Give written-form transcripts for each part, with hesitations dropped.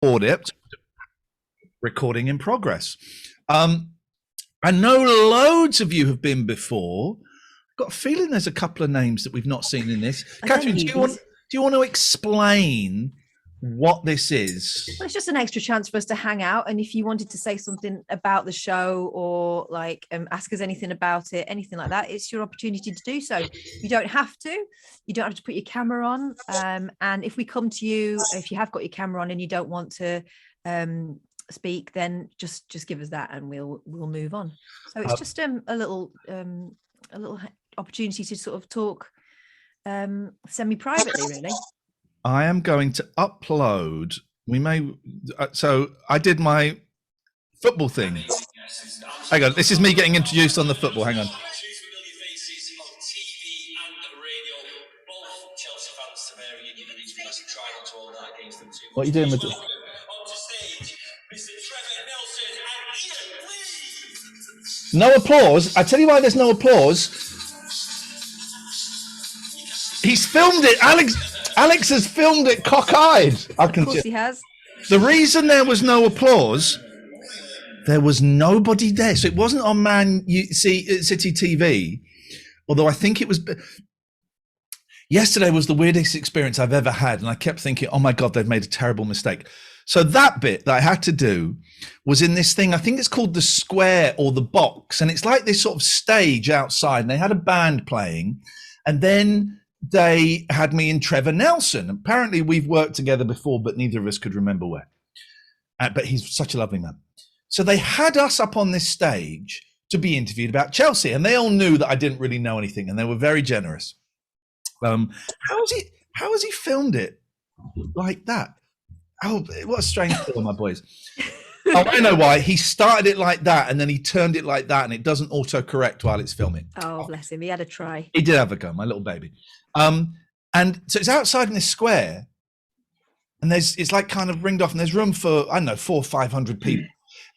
audit, recording in progress. I know loads of you have been before. I've got a feeling there's a couple of names that we've not seen in this. Catherine, do you want to explain what this is? Well, it's just an extra chance for us to hang out, and if you wanted to say something about the show or like ask us anything about it, anything like that, it's your opportunity to do so. You don't have to put your camera on, and if we come to you, if you have got your camera on and you don't want to speak, then just give us that and we'll move on. So it's just a little opportunity to sort of talk semi-privately, really. I am going to upload. So I did my football thing. Hang on, this is me getting introduced on the football. Hang on. What are you doing with it? No applause. I tell you why there's no applause. He's filmed it. Alex has filmed it cockeyed. Of course he has. The reason there was no applause, there was nobody there. So it wasn't on City TV, although I think it was. Yesterday was the weirdest experience I've ever had. And I kept thinking, oh my God, they've made a terrible mistake. So that bit that I had to do was in this thing, I think it's called the square or the box. And it's like this sort of stage outside. And they had a band playing. And then they had me and Trevor Nelson. Apparently we've worked together before, but neither of us could remember where. But he's such a lovely man. So they had us up on this stage to be interviewed about Chelsea. And they all knew that I didn't really know anything. And they were very generous. How has he filmed it like that? Oh, what a strange film, my boys. Oh, I know why. He started it like that and then he turned it like that and it doesn't autocorrect while it's filming. Oh, bless him. He had a try. He did have a go, my little baby. And so it's outside in this square and it's like kind of ringed off and there's room for, I don't know, 400 or 500 people.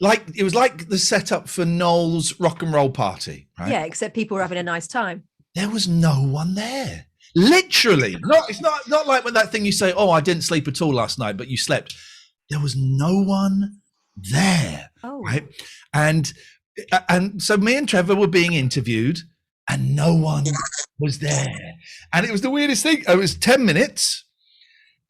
Like it was like the setup for Noel's rock and roll party, right? Yeah, except people were having a nice time. There was no one there. Literally, it's not like when that thing you say, oh, I didn't sleep at all last night, but you slept. There was no one there, right? And so me and Trevor were being interviewed and no one was there. And it was the weirdest thing. It was 10 minutes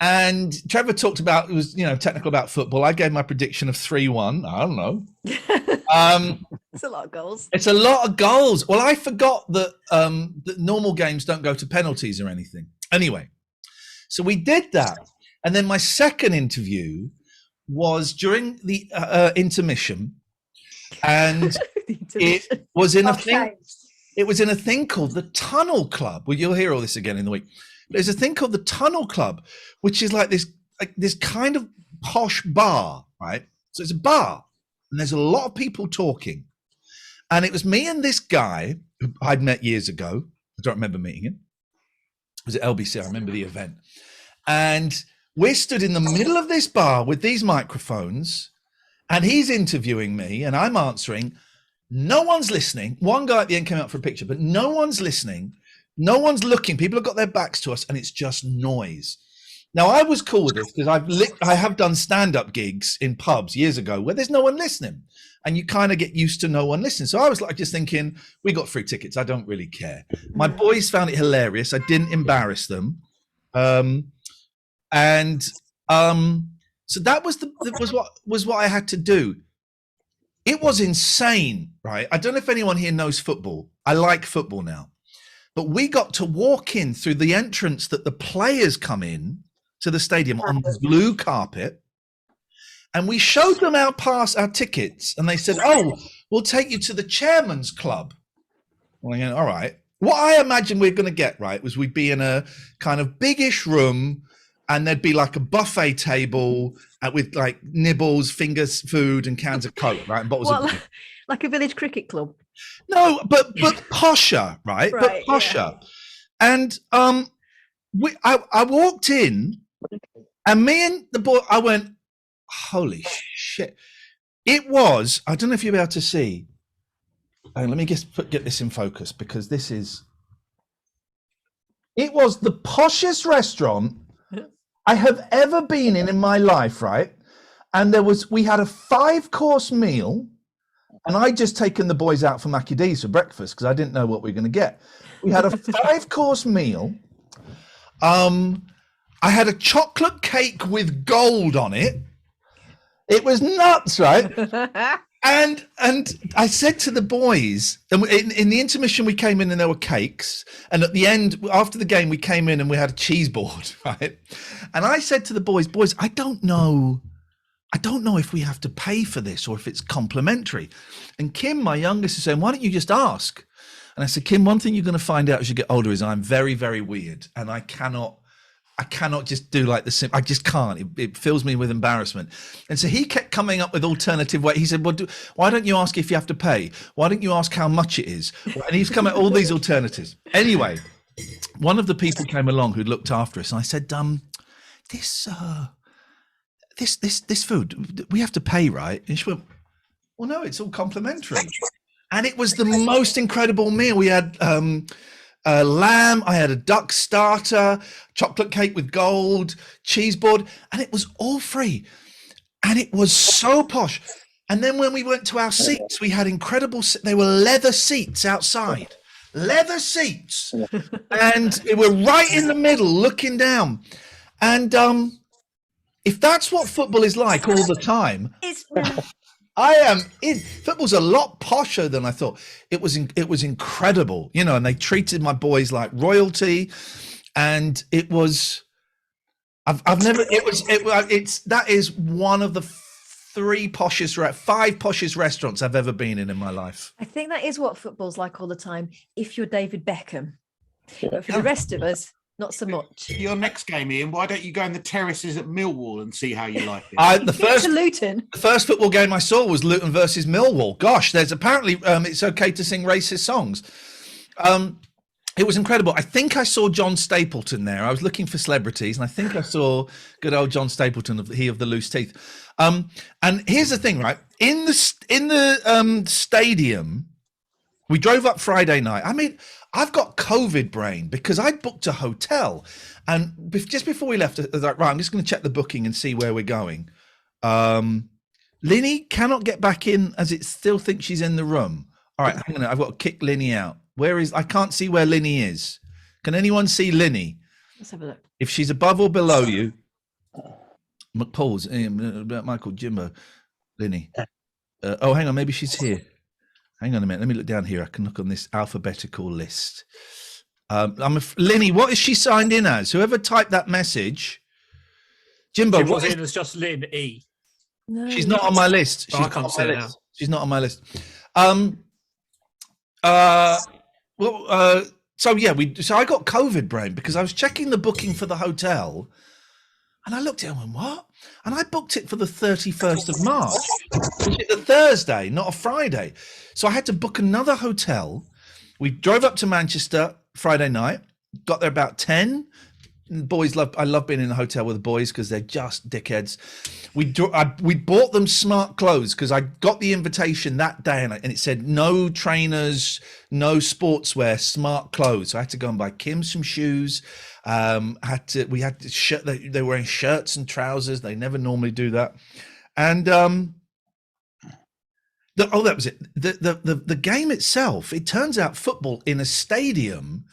and Trevor talked about, it was, technical about football. I gave my prediction of 3-1. I don't know. It's a lot of goals. It's a lot of goals. Well, I forgot that normal games don't go to penalties or anything. Anyway, so we did that. And then my second interview was during the intermission. And it was in a thing. It was in a thing called the Tunnel Club. Well, you'll hear all this again in the week. There's a thing called the Tunnel Club, which is like this kind of posh bar, right? So it's a bar and there's a lot of people talking. And it was me and this guy who I'd met years ago. I don't remember meeting him. It was at LBC. I remember the event. And we're stood in the middle of this bar with these microphones and he's interviewing me and I'm answering. No one's listening. One guy at the end came out for a picture, but no one's listening. No one's looking. People have got their backs to us and it's just noise. Now, I was cool with this because I have done stand-up gigs in pubs years ago where there's no one listening and you kind of get used to no one listening. So I was like just thinking, we got free tickets. I don't really care. My boys found it hilarious. I didn't embarrass them. So that was what I had to do. It was insane, right? I don't know if anyone here knows football. I like football now. But we got to walk in through the entrance that the players come in to the stadium on the blue carpet. And we showed them our tickets. And they said, oh, we'll take you to the chairman's club. Well, all right. What I imagined we were going to get, right, was we'd be in a kind of biggish room and there'd be like a buffet table with like nibbles, fingers, food and cans of Coke, right? And bottles of like a village cricket club. No, but posher, right? But posher. Yeah. And I walked in and me and the boy, I went, holy shit. It was, I don't know if you'll be able to see. Let me get this in focus because it was the poshest restaurant I have ever been in my life, right? And we had a 5-course meal, and I'd just taken the boys out for Mackie D's for breakfast because I didn't know what we were going to get. We had a 5-course meal. I had a chocolate cake with gold on it. It was nuts, right? And I said to the boys, and in the intermission we came in and there were cakes, and at the end after the game we came in and we had a cheese board, right? And I said to the boys, I don't know if we have to pay for this or if it's complimentary. And Kim, my youngest, is saying, why don't you just ask? And I said, Kim, one thing you're going to find out as you get older is I'm very, very weird, and I cannot just do like the I just can't. It fills me with embarrassment. And so he kept coming up with alternative ways. He said, well, why don't you ask if you have to pay? Why don't you ask how much it is? And he's come at all these alternatives. Anyway, one of the people came along who looked after us, and I said, this food, we have to pay, right? And she went, well, no, it's all complimentary. And it was the most incredible meal. We had lamb, I had a duck starter, chocolate cake with gold, cheese board, and it was all free. And it was so posh. And then when we went to our seats, we had they were leather seats outside. Leather seats. And we were right in the middle looking down. And if that's what football is like all the time, I am in. Football's a lot posher than I thought. It was incredible, and they treated my boys like royalty, and it was. That is one of the 5 poshest restaurants I've ever been in my life. I think that is what football's like all the time. If you're David Beckham, but for the rest of us, not so much. Your next game, Ian, why don't you go in the terraces at Millwall and see how you like it? The first football game I saw was Luton versus Millwall. Gosh, there's apparently it's okay to sing racist songs. It was incredible. I think I saw John Stapleton there. I was looking for celebrities, and I think I saw good old John Stapleton of the Loose Teeth. And here's the thing, right? In the stadium, we drove up Friday night. I mean, I've got COVID brain because I booked a hotel, and just before we left, I was like, right, I'm just going to check the booking and see where we're going. Linny cannot get back in as it still thinks she's in the room. All right, hang on, I've got to kick Linny out. I can't see where Linny is. Can anyone see Linny? Let's have a look. If she's above or below you, McPaul's, Michael, Jimbo, Linny. Oh, hang on, maybe she's here. Hang on a minute. Let me look down here. I can look on this alphabetical list. Linny, what is she signed in as? Whoever typed that message. Jimbo, what is it? It's just Lynn E. No, she's not on my list. I can't see it now. She's not on my list. So I got COVID brain because I was checking the booking for the hotel, and I looked at it and went, what? And I booked it for the 31st of March, which is a Thursday, not a Friday. So I had to book another hotel. We drove up to Manchester Friday night, got there about 10. I love being in a hotel with the boys because they're just dickheads. We bought them smart clothes because I got the invitation that day and it said no trainers, no sportswear, smart clothes. So I had to go and buy Kim some shoes. We had to shirt. They were wearing shirts and trousers. They never normally do that. And that was it. The game itself. It turns out football in a stadium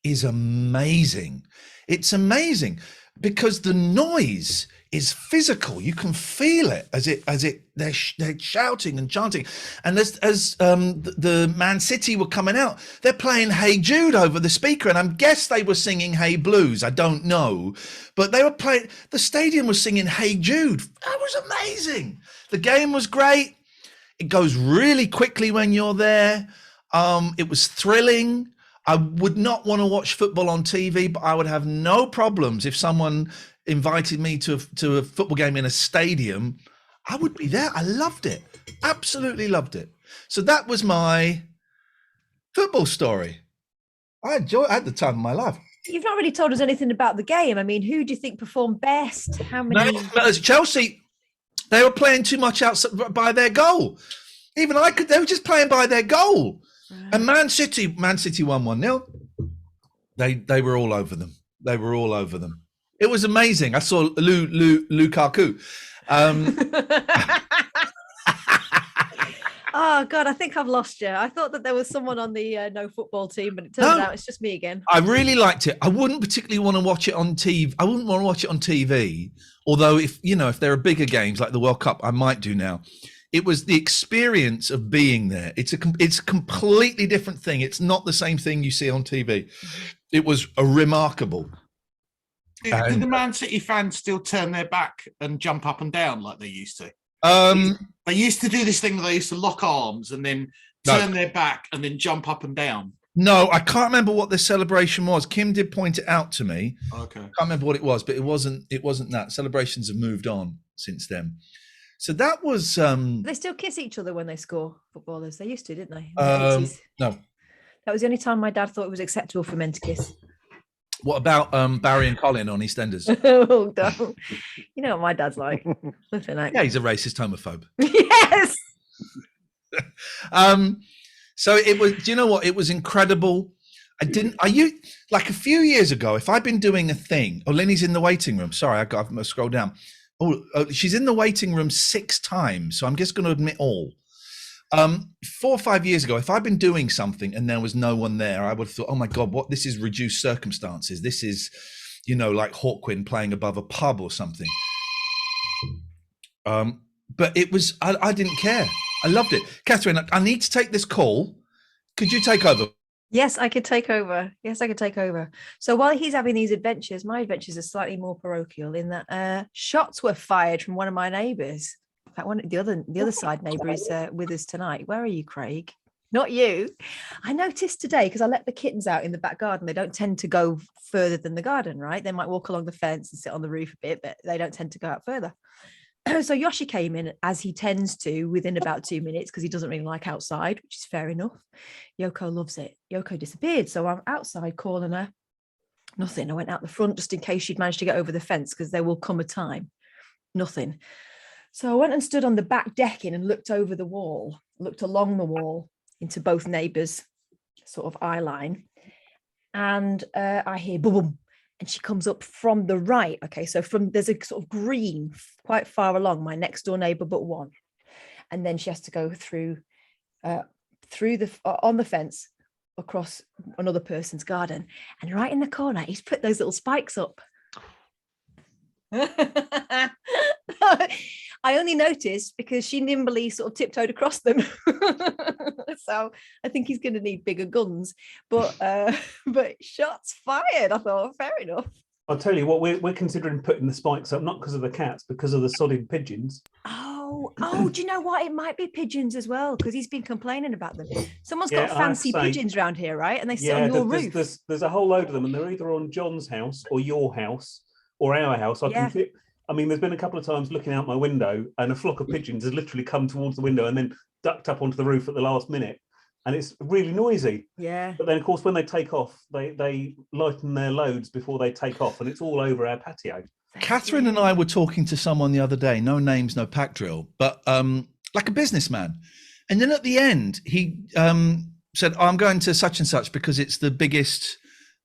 is amazing. It's amazing because the noise is physical. You can feel it they're shouting and chanting. And as the Man City were coming out, they're playing Hey Jude over the speaker. And I guess they were singing Hey Blues. I don't know, but they were playing, the stadium was singing Hey Jude. That was amazing. The game was great. It goes really quickly when you're there. It was thrilling. I would not want to watch football on TV, but I would have no problems if someone invited me to a football game in a stadium. I would be there. I loved it. Absolutely loved it. So that was my football story. I had the time of my life. You've not really told us anything about the game. I mean, who do you think performed best? How many? No, Chelsea, they were playing too much outside by their goal. Even they were just playing by their goal. Right. And Man City won 1-0. They were all over them. It was amazing. I saw Lukaku, Oh God, I think I've lost you. I thought that there was someone on the no football team, but it turns out it's just me again. I really liked it. I wouldn't particularly want to watch it on TV. I wouldn't want to watch it on if there are bigger games like the World Cup, I might do now. It was the experience of being there. It's a completely different thing. It's not the same thing you see on TV. It was remarkable. Did the Man City fans still turn their back and jump up and down like they used to? They used to do this thing where they used to lock arms and then turn their back and then jump up and down. No, I can't remember what the celebration was. Kim did point it out to me. Okay. I can't remember what it was, but it wasn't that. Celebrations have moved on since then. So that was They still kiss each other when they score, footballers. They used to, didn't they? No. That was the only time my dad thought it was acceptable for men to kiss. What about Barry and Colin on EastEnders? Oh, no. You know what my dad's like. Yeah, he's a racist homophobe. Yes. So it was, do you know what? It was incredible. Like a few years ago, if I'd been doing a thing, Linny's in the waiting room. Sorry, I must scroll down. She's in the waiting room 6 times. So I'm just going to admit all. 4 or 5 years ago, if I'd been doing something and there was no one there, I would have thought, oh my God, this is reduced circumstances. This is, like Hawkwind playing above a pub or something. But it was, I didn't care. I loved it. Catherine, I need to take this call. Could you take over? Yes, I could take over. So while he's having these adventures, my adventures are slightly more parochial in that shots were fired from one of my neighbours. In fact, the other side neighbour is with us tonight. Where are you, Craig? Not you. I noticed today, because I let the kittens out in the back garden. They don't tend to go further than the garden, right? They might walk along the fence and sit on the roof a bit, but they don't tend to go out further. So Yoshi came in, as he tends to, within about 2 minutes, because he doesn't really like outside, which is fair enough. Yoko loves it. Yoko disappeared. So I'm outside calling her. Nothing. I went out the front just in case she'd managed to get over the fence, because there will come a time. Nothing. So I went and stood on the back decking and looked over the wall, looked along the wall into both neighbours' sort of eye line. And I hear boom, boom. And she comes up from the right. Okay, so there's a sort of green quite far along, my next door neighbour but one. And then she has to go through on the fence across another person's garden. And right in the corner, he's put those little spikes up. I only noticed because she nimbly sort of tiptoed across them. So I think he's going to need bigger guns. But shots fired. I thought, fair enough. I'll tell you what, we're considering putting the spikes up, not because of the cats, because of the sodding pigeons. Oh, do you know what? It might be pigeons as well, because he's been complaining about them. Someone's got fancy pigeons around here, right? And they sit on your roof. There's a whole load of them, and they're either on John's house or your house or our house. There's been a couple of times looking out my window and a flock of pigeons has literally come towards the window and then ducked up onto the roof at the last minute. And it's really noisy. Yeah. But then, of course, when they take off, they lighten their loads before they take off, and it's all over our patio. Catherine and I were talking to someone the other day, no names, no pack drill, but like a businessman. And then at the end, he said, I'm going to such and such because it's the biggest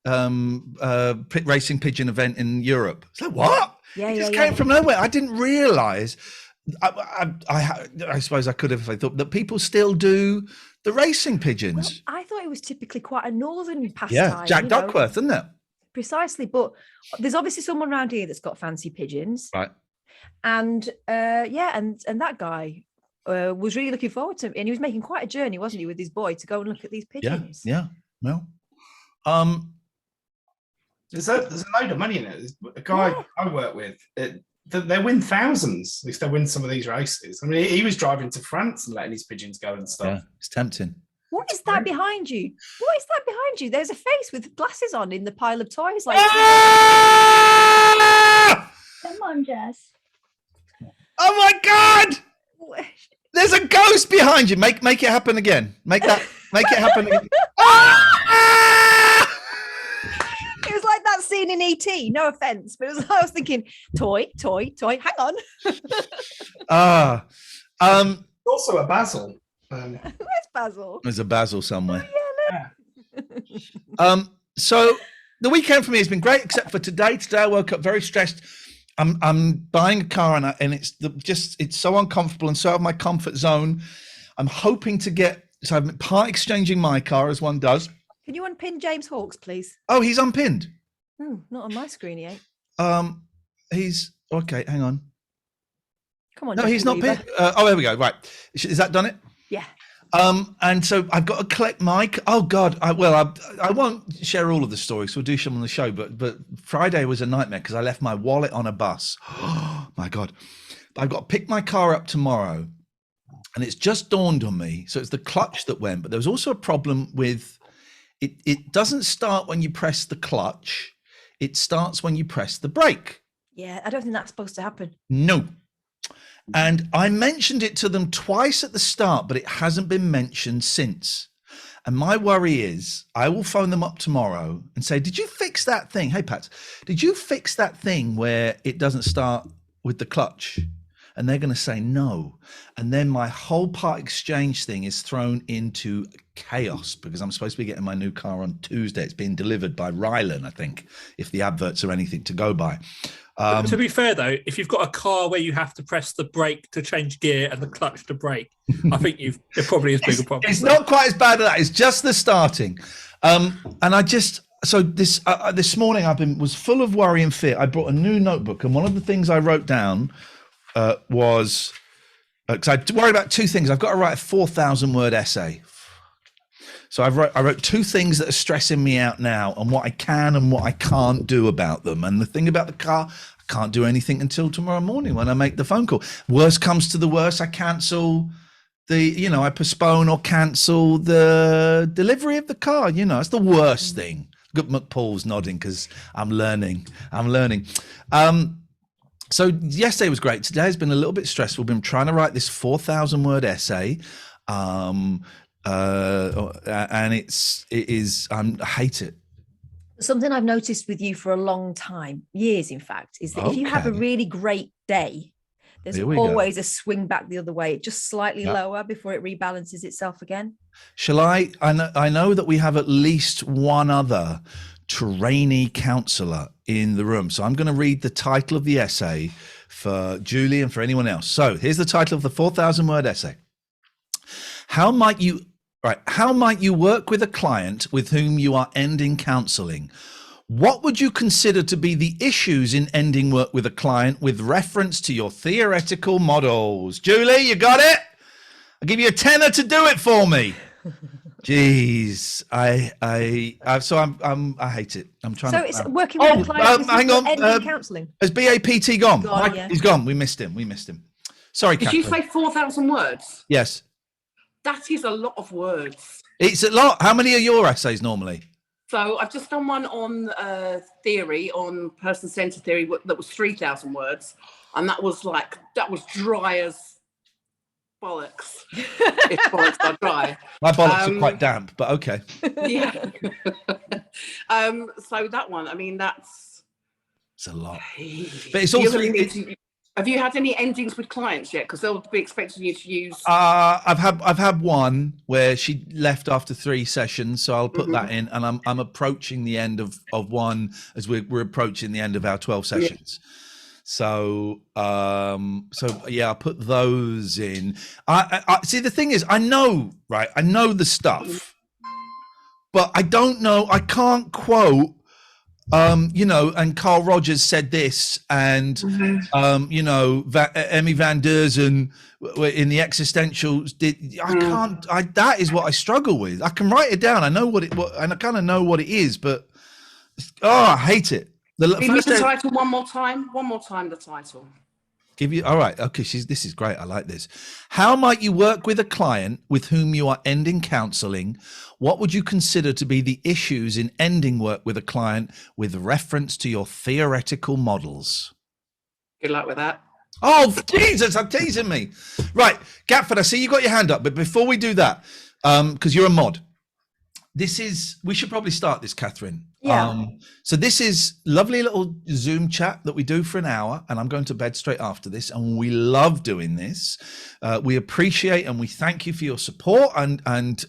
racing pigeon event in Europe. It's like, what? Yeah, it just came from nowhere. I didn't realise. I suppose I could have if I thought that people still do the racing pigeons. Well, I thought it was typically quite a northern pastime. Yeah, Jack Duckworth, isn't it? Precisely, but there's obviously someone around here that's got fancy pigeons, right? And and that guy was really looking forward to it, and he was making quite a journey, wasn't he, with his boy to go and look at these pigeons? Yeah. Well, there's a load of money in it. There's a guy I work with, they win thousands if they win some of these races. I mean, he was driving to France and letting his pigeons go and stuff. Yeah, it's tempting. What is that behind you? What is that behind you? There's a face with glasses on in the pile of toys. Like, come on, Jess. Oh my God! There's a ghost behind you. Make it happen again. Make it happen again. It was like that scene in E.T. No offense, but I was thinking, toy. Hang on. Also a basil. Where's Basil? There's a basil somewhere. Yeah, So the weekend for me has been great, except for today. Today I woke up very stressed. I'm buying a car and it's so uncomfortable and so out of my comfort zone. I'm hoping to so I'm part exchanging my car as one does. Can you unpin James Hawkes, please? Oh, he's unpinned. Oh, not on my screen, he ain't. He's okay. Hang on. Come on. No, Jackie he's not Weaver. pinned. Oh, there we go. Right. Is that done it? Yeah. And so I've got to collect my. Oh God. I won't share all of the stories. So we'll do some on the show. But Friday was a nightmare because I left my wallet on a bus. Oh my God. I've got to pick my car up tomorrow, and it's just dawned on me. So it's the clutch that went, but there was also a problem with it. It doesn't start when you press the clutch. It starts when you press the brake. Yeah, I don't think that's supposed to happen. No. And I mentioned it to them twice at the start, but it hasn't been mentioned since. And my worry is I will phone them up tomorrow and say, did you fix that thing? Hey, Pat, did you fix that thing where it doesn't start with the clutch? And they're going to say no. And then my whole part exchange thing is thrown into chaos because I'm supposed to be getting my new car on Tuesday. It's being delivered by Rylan, I think, if the adverts are anything to go by. To be fair, though, if you've got a car where you have to press the brake to change gear and the clutch to brake, I think it probably is bigger problem. It's not quite as bad as that. It's just the starting. And I just, so this morning was full of worry and fear. I brought a new notebook, and one of the things I wrote down was, because I worried about two things. I've got to write a 4,000-word essay. So I wrote two things that are stressing me out now and what I can and what I can't do about them. And the thing about the car, I can't do anything until tomorrow morning when I make the phone call. Worst comes to the worst, I cancel I postpone or cancel the delivery of the car. It's the worst thing. Good, McPaul's nodding because I'm learning. So yesterday was great. Today has been a little bit stressful. I've been trying to write this 4,000-word essay. And it is I hate it. Something I've noticed with you for a long time, years in fact, is that if you have a really great day, there's always a swing back the other way, just slightly lower before it rebalances itself again. Shall I know that we have at least one other trainee counsellor in the room, so I'm going to read the title of the essay for Julie and for anyone else. So here's the title of the 4,000-word essay. How might you work with a client with whom you are ending counseling? What would you consider to be the issues in ending work with a client with reference to your theoretical models? Julie, you got it? I'll give you a tenner to do it for me. Jeez, I hate it. I'm trying. So it's working with a client. Hang on. Ending counseling. Has BAPT gone? Yeah. He's gone. We missed him. Sorry, Did Catherine. you say 4,000 words? Yes. That is a lot of words. It's a lot. How many are your essays normally? So I've just done one on theory, on person-centered theory, that was 3,000 words. And that was dry as bollocks. If bollocks are dry. My bollocks are quite damp, but okay. Yeah. So that one, I mean, it's a lot. But it's also... Have you had any endings with clients yet? Because they'll be expecting you to use. I've had one where she left after 3 sessions, so I'll put that in, and I'm approaching the end of one as we're approaching the end of our 12 sessions. Yeah. So yeah, I'll put those in. I see. The thing is, I know the stuff, but I don't know. I can't quote. And Carl Rogers said this, and Emmy Van Derzen in the Existentials did. I can't. That is what I struggle with. I can write it down. I know and I kind of know what it is, but I hate it. The title one more time. The title. All right. Okay. This is great. I like this. How might you work with a client with whom you are ending counseling? What would you consider to be the issues in ending work with a client with reference to your theoretical models? Good luck with that. Oh, Jesus, I'm teasing me. Right. Gatford, I see you got your hand up, but before we do that, because you're a mod, we should probably start this, Catherine. Yeah. So this is lovely little Zoom chat that we do for an hour, and I'm going to bed straight after this, and we love doing this. We appreciate and we thank you for your support, and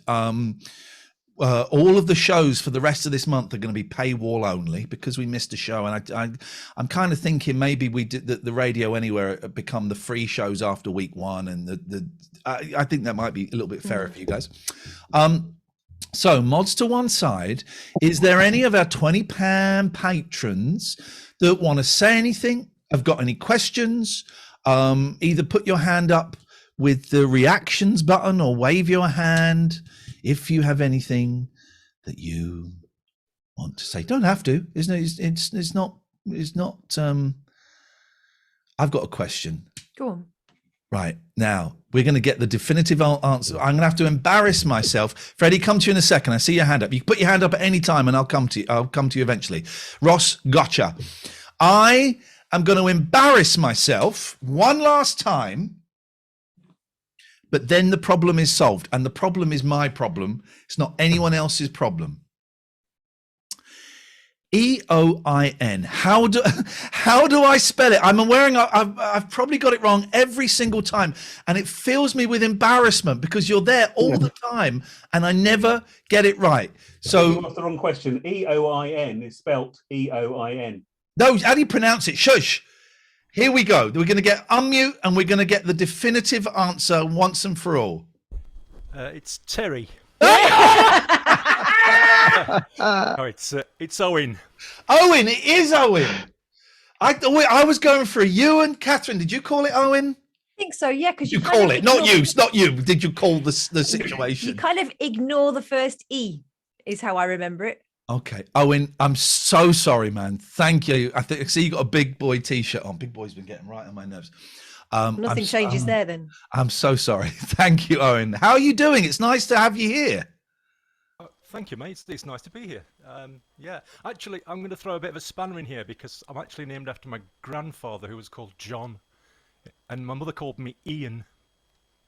all of the shows for the rest of this month are going to be paywall only because we missed a show, and I'm kind of thinking maybe we did the Radio Anywhere become the free shows after week 1, and I think that might be a little bit fairer for you guys. So mods to one side. Is there any of our £20 patrons that want to say anything? Have got any questions? Either put your hand up with the reactions button or wave your hand if you have anything that you want to say. Don't have to. It's not. I've got a question. Go on. Right, now we're going to get the definitive answer. I'm going to have to embarrass myself. Freddie, come to you in a second. I see your hand up. You can put your hand up at any time and I'll come to you. I'll come to you eventually. Ross, gotcha. I am going to embarrass myself one last time, but then the problem is solved. And the problem is my problem. It's not anyone else's problem. EOIN. How do I spell it? I'm aware I've probably got it wrong every single time, and it fills me with embarrassment because you're there all the time and I never get it right. So you asked the wrong question. EOIN is spelt EOIN. No, how do you pronounce it? Shush. Here we go. We're going to get unmute and we're going to get the definitive answer once and for all. It's Terry. Oh, it's Owen. Owen, it is Owen. I was going for a Ewan. Catherine, did you call it Owen? I think so, yeah. Because you call it, not you. It's not you. Did you call the situation? You kind of ignore the first E, is how I remember it. Okay, Owen, I'm so sorry, man. Thank you. I see you got a big boy T-shirt on. Big boy's been getting right on my nerves. Nothing changes there, then. I'm so sorry. Thank you, Owen. How are you doing? It's nice to have you here. Thank you, mate. It's nice to be here. Yeah, actually, I'm going to throw a bit of a spanner in here because I'm actually named after my grandfather, who was called John, and my mother called me Iain.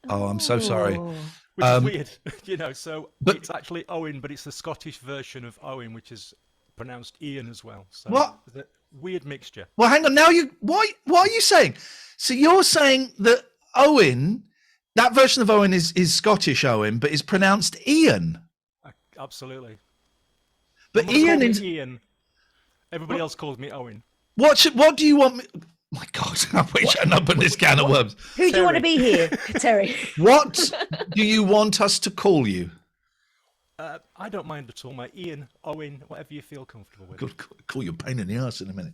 Oh, I'm so sorry. Which is weird, you know. So it's actually Owen, but it's the Scottish version of Owen, which is pronounced Ian as well. So what? It's a weird mixture. Well, hang on. Now what are you saying? So you're saying that Owen, that version of Owen is Scottish Owen, but is pronounced Ian. Absolutely. But Ian is Ian. Everybody else calls me Owen. What do you want me? My God, I wish I'd opened this can of worms. Who do you want to be here, Terry? What do you want us to call you? I don't mind at all, mate. Ian, Owen, whatever you feel comfortable with. Good, call you a pain in the arse in a minute.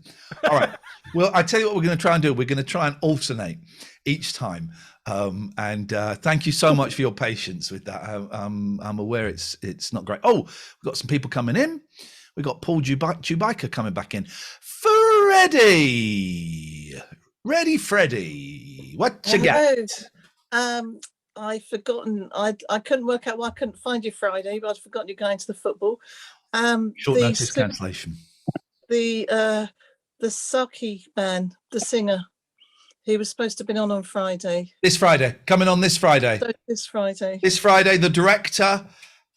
All right. Well, I tell you what we're going to try and do. We're going to try and alternate each time. And thank you so much for your patience with that. I'm aware it's not great. Oh, we've got some people coming in. We've got Paul Chewbacca coming back in. Ready, Freddie. What you got? I've forgotten. I couldn't work out why I couldn't find you Friday, but I'd forgotten you're going to the football. Short notice cancellation. The Saki man, the singer, he was supposed to have been on Friday. This Friday, coming on this Friday. So this Friday. This Friday, the director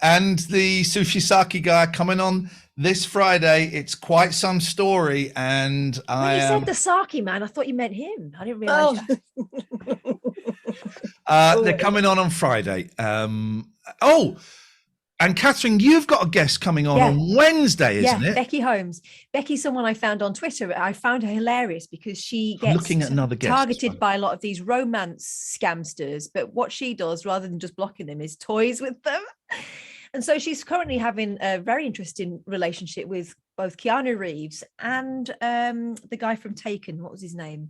and the Sushi Saki guy coming on this Friday. It's quite some story, and You said the Saki man. I thought you meant him. I didn't realise that. They're coming on Friday. And Catherine, you've got a guest coming on Wednesday, isn't it? Becky Holmes. Becky's someone I found on Twitter. I found her hilarious because she gets looking at another guest, targeted by a lot of these romance scamsters. But what she does, rather than just blocking them, is toys with them. And so she's currently having a very interesting relationship with both Keanu Reeves and the guy from Taken. What was his name?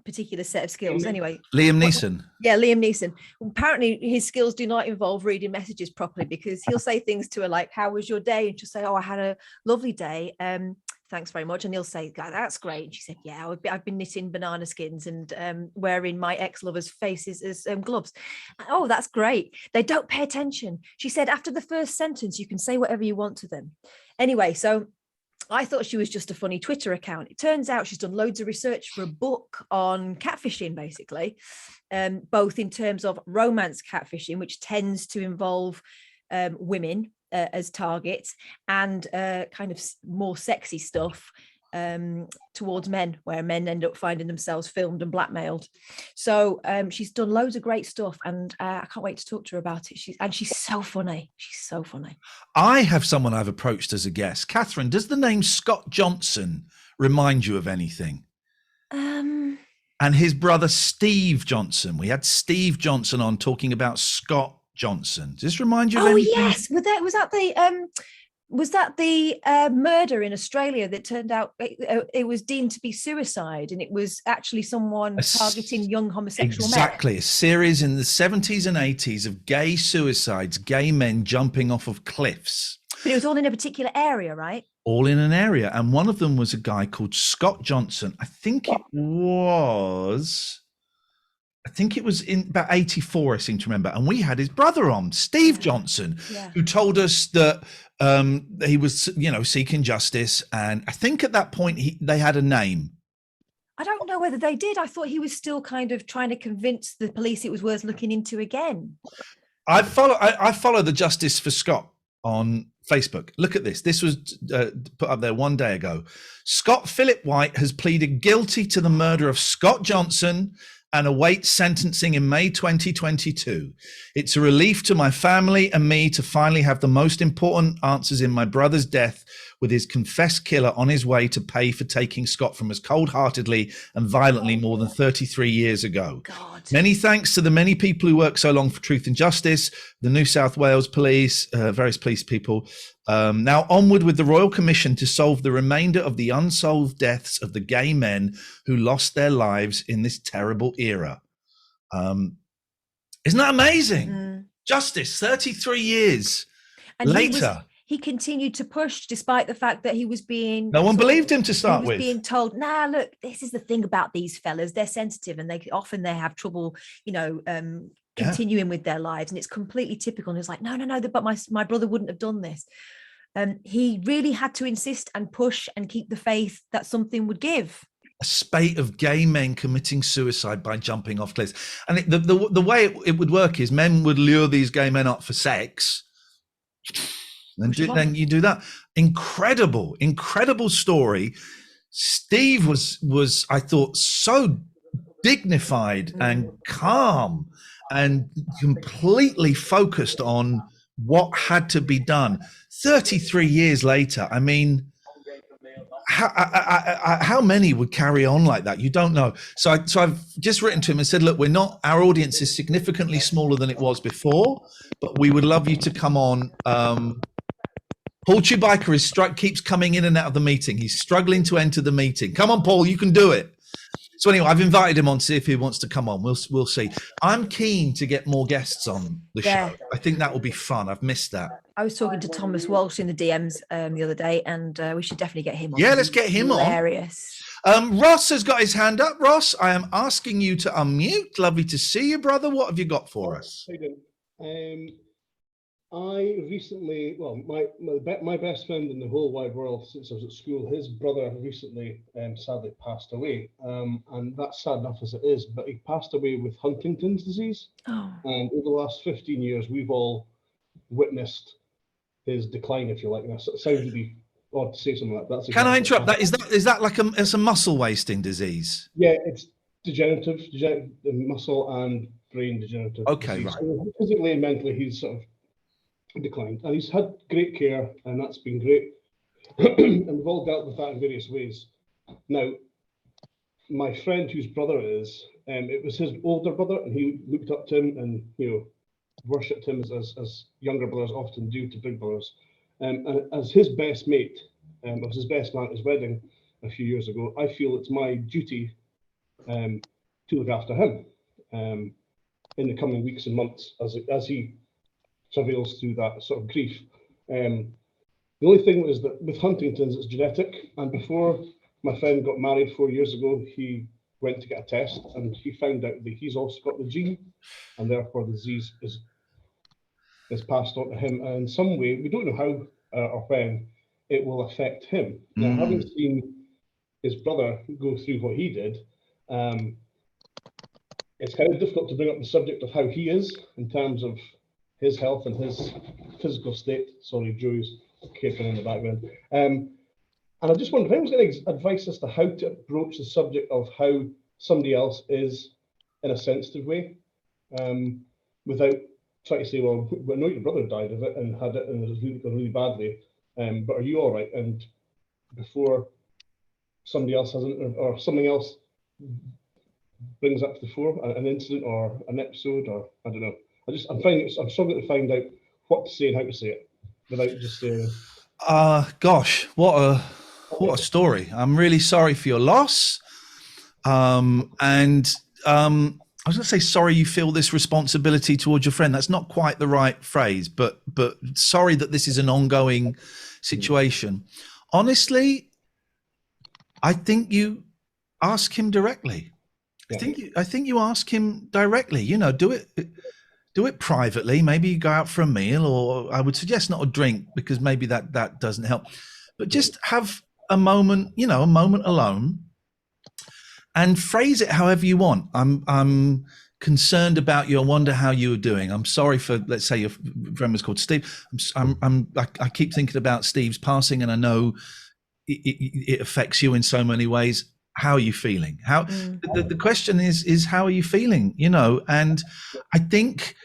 Particular set of skills. Anyway, Liam Neeson. Yeah, Liam Neeson. Apparently, his skills do not involve reading messages properly because he'll say things to her like, "How was your day?" And she'll say, "Oh, I had a lovely day. Thanks very much." And he'll say, "God, that's great." And she said, "Yeah, I've been knitting banana skins and wearing my ex-lover's faces as gloves." "Oh, that's great." They don't pay attention. She said, after the first sentence, you can say whatever you want to them. Anyway, so I thought she was just a funny Twitter account. It turns out she's done loads of research for a book on catfishing, basically, both in terms of romance catfishing, which tends to involve women as targets, and kind of more sexy stuff towards men, where men end up finding themselves filmed and blackmailed. So she's done loads of great stuff, and I can't wait to talk to her about it. She's so funny. She's so funny. I have someone I've approached as a guest. Catherine, does the name Scott Johnson remind you of anything? And his brother Steve Johnson. We had Steve Johnson on talking about Scott Johnson. Does this remind you of anything? Oh yes, was that the murder in Australia that turned out it was deemed to be suicide, and it was actually someone targeting young homosexual men? Exactly. A series in the 70s and 80s of gay suicides, gay men jumping off of cliffs. But it was all in a particular area, right? All in an area. And one of them was a guy called Scott Johnson. I think it was in about 84, I seem to remember. And we had his brother on, Steve Johnson, who told us that he was, seeking justice. And I think at that point they had a name. I don't know whether they did. I thought he was still kind of trying to convince the police it was worth looking into again. I follow the Justice for Scott on Facebook. Look at this. This was put up there one day ago. Scott Philip White has pleaded guilty to the murder of Scott Johnson and awaits sentencing in May 2022. It's a relief to my family and me to finally have the most important answers in my brother's death, with his confessed killer on his way to pay for taking Scott from us cold-heartedly and violently more than 33 years ago. God. Many thanks to the many people who work so long for truth and justice, the New South Wales Police, various police people. Now onward with the Royal Commission to solve the remainder of the unsolved deaths of the gay men who lost their lives in this terrible era. Isn't that amazing? Justice, 33 years later. He continued to push despite the fact that he was being... No one believed him to start with. Being told, look, this is the thing about these fellas. They're sensitive and they have trouble, continuing with their lives. And it's completely typical. And it's like, no, but my brother wouldn't have done this. He really had to insist and push and keep the faith that something would give. A spate of gay men committing suicide by jumping off cliffs. And the way it would work is men would lure these gay men up for sex. Then you do that. Incredible story. Steve was I thought so dignified and calm and completely focused on what had to be done. 33 years later, I mean, how many would carry on like that? You don't know. So I've just written to him and said, look, our audience is significantly smaller than it was before, but we would love you to come on. Paul Chewbacca keeps coming in and out of the meeting. He's struggling to enter the meeting. Come on, Paul, you can do it. So anyway, I've invited him on to see if he wants to come on. We'll see. I'm keen to get more guests on the show. I think that will be fun. I've missed that. I was talking to Thomas Walsh in the DMs the other day, and we should definitely get him on. Yeah, let's get him on. Hilarious. Ross has got his hand up. Ross, I am asking you to unmute. Lovely to see you, brother. What have you got for us? I recently, my best friend in the whole wide world since I was at school, his brother recently sadly passed away. And that's sad enough as it is, but he passed away with Huntington's disease. Oh. And over the last 15 years, we've all witnessed his decline, if you like. It sounds really odd to say something like that. Can I interrupt that? Is that like it's a muscle wasting disease? Yeah, it's degenerative muscle and brain degenerative. Okay, disease. right. So physically and mentally, he's sort of declined, and he's had great care, and that's been great. And we've all dealt with that in various ways. Now, my friend whose brother it is, it was his older brother, and he looked up to him and worshipped him as younger brothers often do to big brothers. And as his best mate, as his best man at his wedding a few years ago, I feel it's my duty to look after him in the coming weeks and months as he travails through that sort of grief. The only thing is that with Huntington's, it's genetic. And before my friend got married 4 years ago, he went to get a test and he found out that he's also got the gene, and therefore the disease is passed on to him. And in some way, we don't know how or when it will affect him. Now, having seen his brother go through what he did, it's kind of difficult to bring up the subject of how he is in terms of his health and his physical state. Sorry, Joey's capering in the background. And I just wonder if anyone's got any advice as to how to approach the subject of how somebody else is in a sensitive way, without trying to say, well, I know your brother died of it and had it and it was really, really badly, but are you all right? And before somebody else hasn't, or something else brings up to the fore, an incident or an episode, or I don't know. I'm struggling to find out what to say and how to say it without just saying. Gosh, what a story. I'm really sorry for your loss. I was going to say sorry you feel this responsibility towards your friend. That's not quite the right phrase, but sorry that this is an ongoing situation. Honestly, I think you ask him directly. I think you ask him directly. You know, do it privately. Maybe you go out for a meal, or I would suggest not a drink, because maybe that doesn't help. But just have a moment, a moment alone, and phrase it however you want. I'm concerned about you. I wonder how you were doing. I'm sorry for, let's say your friend was called Steve. I keep thinking about Steve's passing, and I know it affects you in so many ways. How are you feeling? The question is how are you feeling? And I think,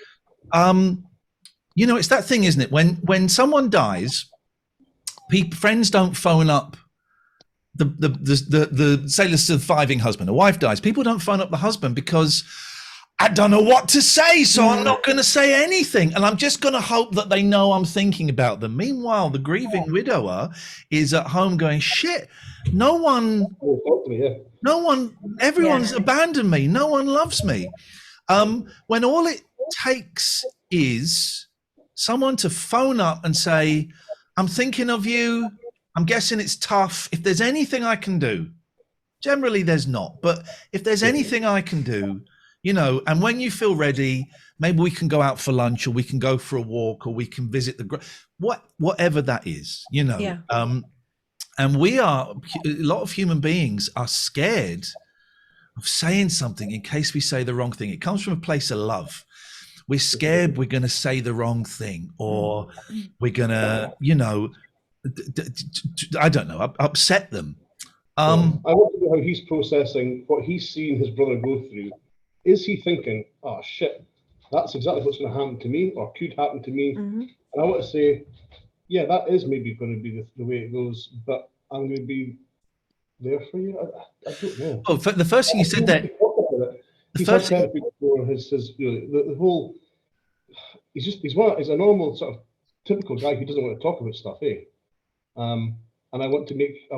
it's that thing, isn't it? When someone dies, friends don't phone up the say the surviving husband. A wife dies, people don't phone up the husband because I don't know what to say, so I'm not going to say anything, and I'm just going to hope that they know I'm thinking about them. Meanwhile, the grieving widower is at home going, shit, everyone's abandoned me, no one loves me. When all it takes is someone to phone up and say, I'm thinking of you, I'm guessing it's tough, if there's anything I can do. Generally there's not, but if there's anything I can do, and when you feel ready, maybe we can go out for lunch, or we can go for a walk, or we can visit whatever that is, Yeah. And a lot of human beings are scared of saying something in case we say the wrong thing. It comes from a place of love. We're scared we're going to say the wrong thing, or we're going to, I don't know, upset them. I want to know how he's processing what he's seen his brother go through. Is he thinking, oh shit, that's exactly what's going to happen to me, or could happen to me? And I want to say, yeah, that is maybe going to be the way it goes, but I'm going to be there for you. I don't know. Oh, the first thing you said there. He's had therapy before. The whole. He's a normal sort of typical guy who doesn't want to talk about stuff, eh? And I want to make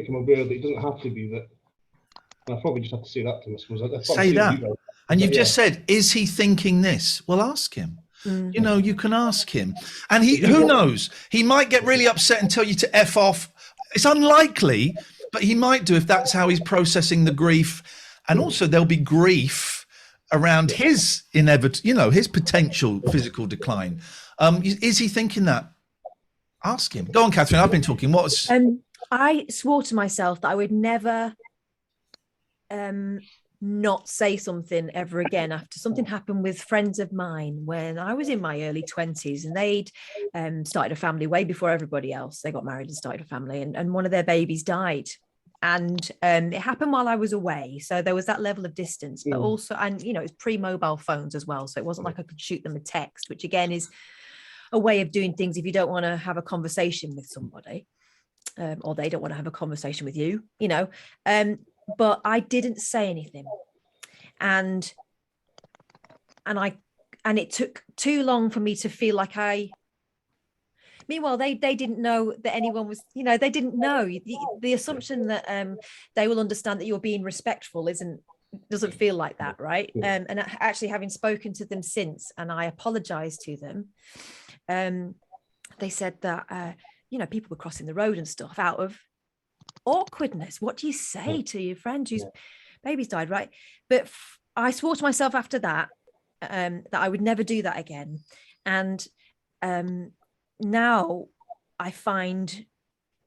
him aware that he doesn't have to be that. And I probably just have to say that to him, I suppose. Say that. And you've just said, is he thinking this? Well, ask him. You can ask him. And who knows? He might get really upset and tell you to F off. It's unlikely, but he might do if that's how he's processing the grief. And also there'll be grief around his his potential physical decline. Is he thinking that? Ask him. Go on, Catherine. I've been talking. I swore to myself that I would never not say something ever again after something happened with friends of mine when I was in my early 20s, and they'd started a family way before everybody else. They got married and started a family, and one of their babies died. And it happened while I was away. So there was that level of distance, but also, and it was pre-mobile phones as well. So it wasn't like I could shoot them a text, which again is a way of doing things if you don't want to have a conversation with somebody, or they don't want to have a conversation with you, but I didn't say anything. And it took too long for me to feel like meanwhile, they didn't know that anyone was, they didn't know. The assumption that they will understand that you're being respectful doesn't feel like that, right? And actually having spoken to them since, and I apologized to them, they said that, people were crossing the road and stuff out of awkwardness. What do you say to your friend whose baby's died, right? But I swore to myself after that, that I would never do that again. And now I find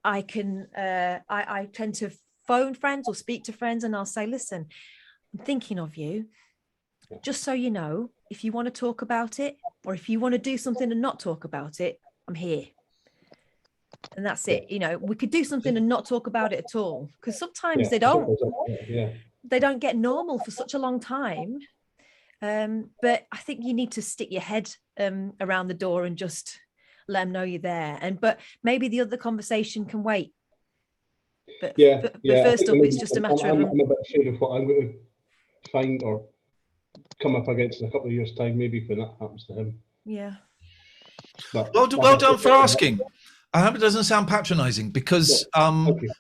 I can, I tend to phone friends or speak to friends, and I'll say, listen, I'm thinking of you. Just so you know, if you want to talk about it, or if you want to do something and not talk about it, I'm here. And that's it. You know, we could do something and not talk about it at all, because sometimes Yeah, they don't get normal for such a long time. But I think you need to stick your head around the door and just let them know you're there. But maybe the other conversation can wait. But first up, it's just a matter of. I'm a bit afraid of what I'm going to find or come up against in a couple of years' time, maybe when that happens to him. Yeah. But, well done for asking. I hope it doesn't sound patronising, because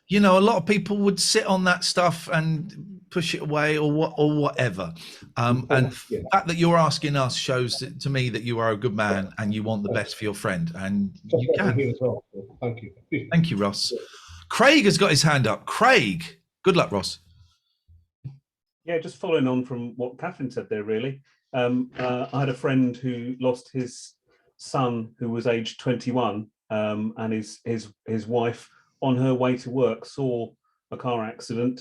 you know, a lot of people would sit on that stuff and push it away or whatever. And the fact that you're asking us shows to me that you are a good man and you want the best for your friend, and you can. As well, so thank you. Thank you, Ross. Craig has got his hand up. Craig, good luck, Ross. Yeah, just following on from what Catherine said there, really. I had a friend who lost his son, who was aged 21, and his wife, on her way to work, saw a car accident,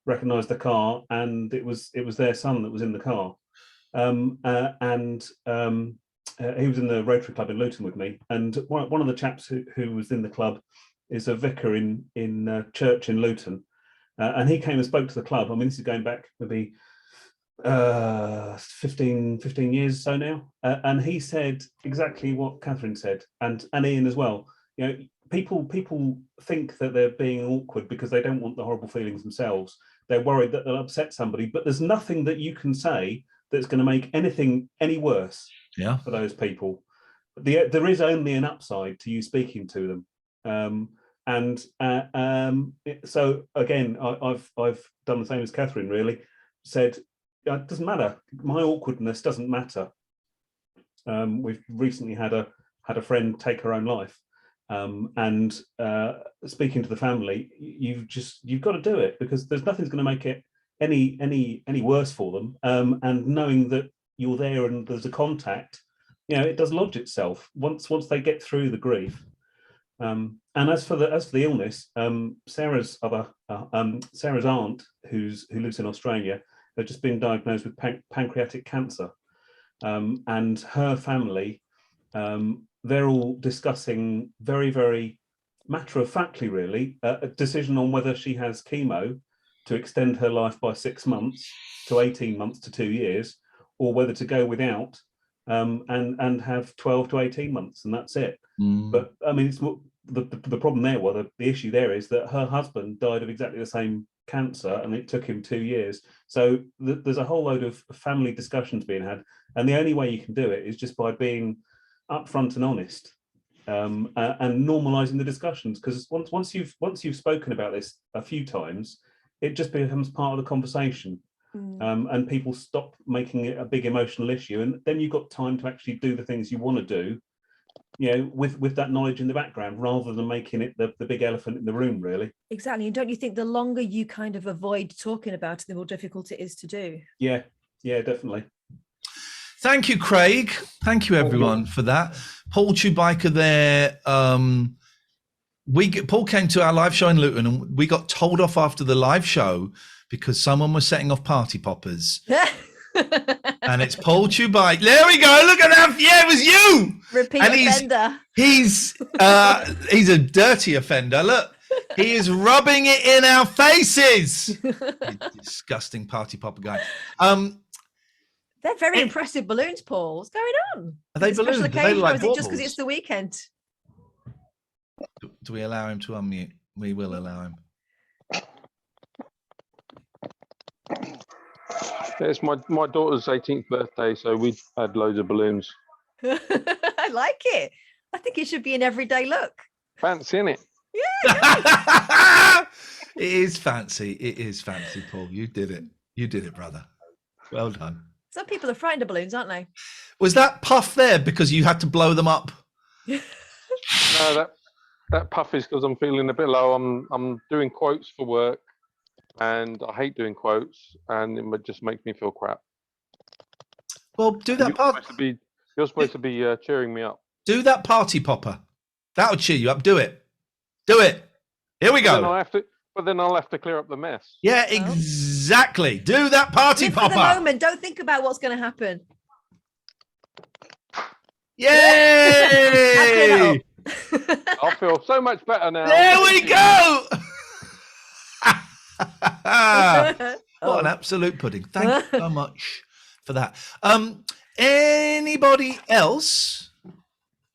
recognised the car, and it was their son that was in the car. He was in the Rotary Club in Luton with me, and one of the chaps who was in the club is a vicar in church in Luton, and he came and spoke to the club. I mean, this is going back maybe 15 years or so now, and he said exactly what Catherine said, and Iain as well. You know, people think that they're being awkward because they don't want the horrible feelings themselves. They're worried that they'll upset somebody, but there's nothing that you can say that's going to make anything any worse for those people. There is only an upside to you speaking to them. So again, I've done the same as Catherine, really. Said, it doesn't matter. My awkwardness doesn't matter. We've recently had a friend take her own life, and speaking to the family, you've got to do it, because there's nothing's going to make it any worse for them. And knowing that you're there and there's a contact, you know, it does lodge itself once they get through the grief. And as for the illness, Sarah's aunt, who lives in Australia, had just been diagnosed with pancreatic cancer, and her family, they're all discussing very, very matter-of-factly, really, a decision on whether she has chemo to extend her life by 6 months to 18 months to 2 years, or whether to go without and have 12 to 18 months, and that's it. But I mean, it's the problem there. Well, the issue there is that her husband died of exactly the same cancer, and it took him 2 years. So there's a whole load of family discussions being had, and the only way you can do it is just by being upfront and honest, and normalising the discussions. Because once you've spoken about this a few times, it just becomes part of the conversation. And people stop making it a big emotional issue, and then you've got time to actually do the things you want to do, you know, with that knowledge in the background, rather than making it the big elephant in the room, really. Exactly. And don't you think the longer you kind of avoid talking about it, the more difficult it is to do? Yeah, definitely. Thank you, Craig. Thank you, everyone, for that. Paul Chewbacca there. Paul came to our live show in Luton, and we got told off after the live show because someone was setting off party poppers. And it's Paul Chewbacca. There we go. Look at that. Yeah, it was you. Repeat offender. He's a dirty offender. Look, he is rubbing it in our faces. You disgusting party popper guy. They're very impressive balloons, Paul. What's going on? Are they balloons? Special occasion, or is it just because it's the weekend? Do we allow him to unmute? We will allow him. It's my daughter's 18th birthday, so we had loads of balloons. I like it. I think it should be an everyday look. Fancy, innit? Yeah. It is fancy. It is fancy, Paul. You did it. You did it, brother. Well done. Some people are frightened of balloons, aren't they? Was that puff there because you had to blow them up? No, that puff is because I'm feeling a bit low. I'm doing quotes for work, and I hate doing quotes, and it just makes me feel crap. Well, do that part. You're supposed to be cheering me up. Do that party popper. That'll cheer you up. Do it. Do it. Here we go. But then I'll have to clear up the mess. Yeah, exactly. Do that party popper. For the moment, don't think about what's going to happen. Yay! I feel so much better now. There we go. What an absolute pudding. Thank you so much for that. Anybody else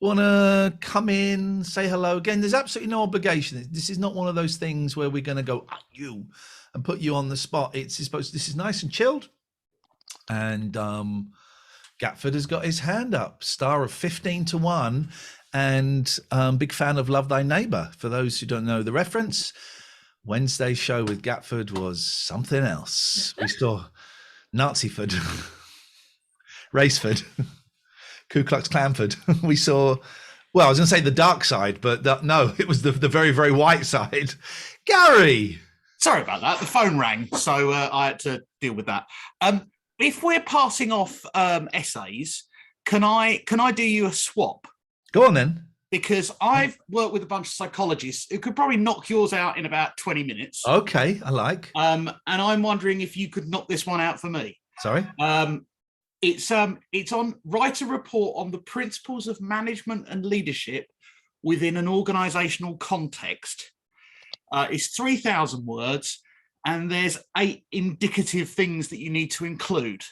want to come in, say hello again? There's absolutely no obligation. This is not one of those things where we're going to go at you and put you on the spot. This is nice and chilled. And Gatford has got his hand up, star of 15-1, and big fan of Love Thy Neighbour. For those who don't know the reference, Wednesday's show with Gatford was something else. We saw Nazi-ford, Raceford, Ku Klux Klanford. We saw, well, I was going to say the dark side, but no, it was the very, very white side. Gary! Sorry about that. The phone rang, so I had to deal with that. If we're passing off essays, can I do you a swap? Go on then. Because I've worked with a bunch of psychologists who could probably knock yours out in about 20 minutes. Okay, I like. And I'm wondering if you could knock this one out for me. Sorry? It's on write a report on the principles of management and leadership within an organizational context. It's 3,000 words, and there's 8 indicative things that you need to include.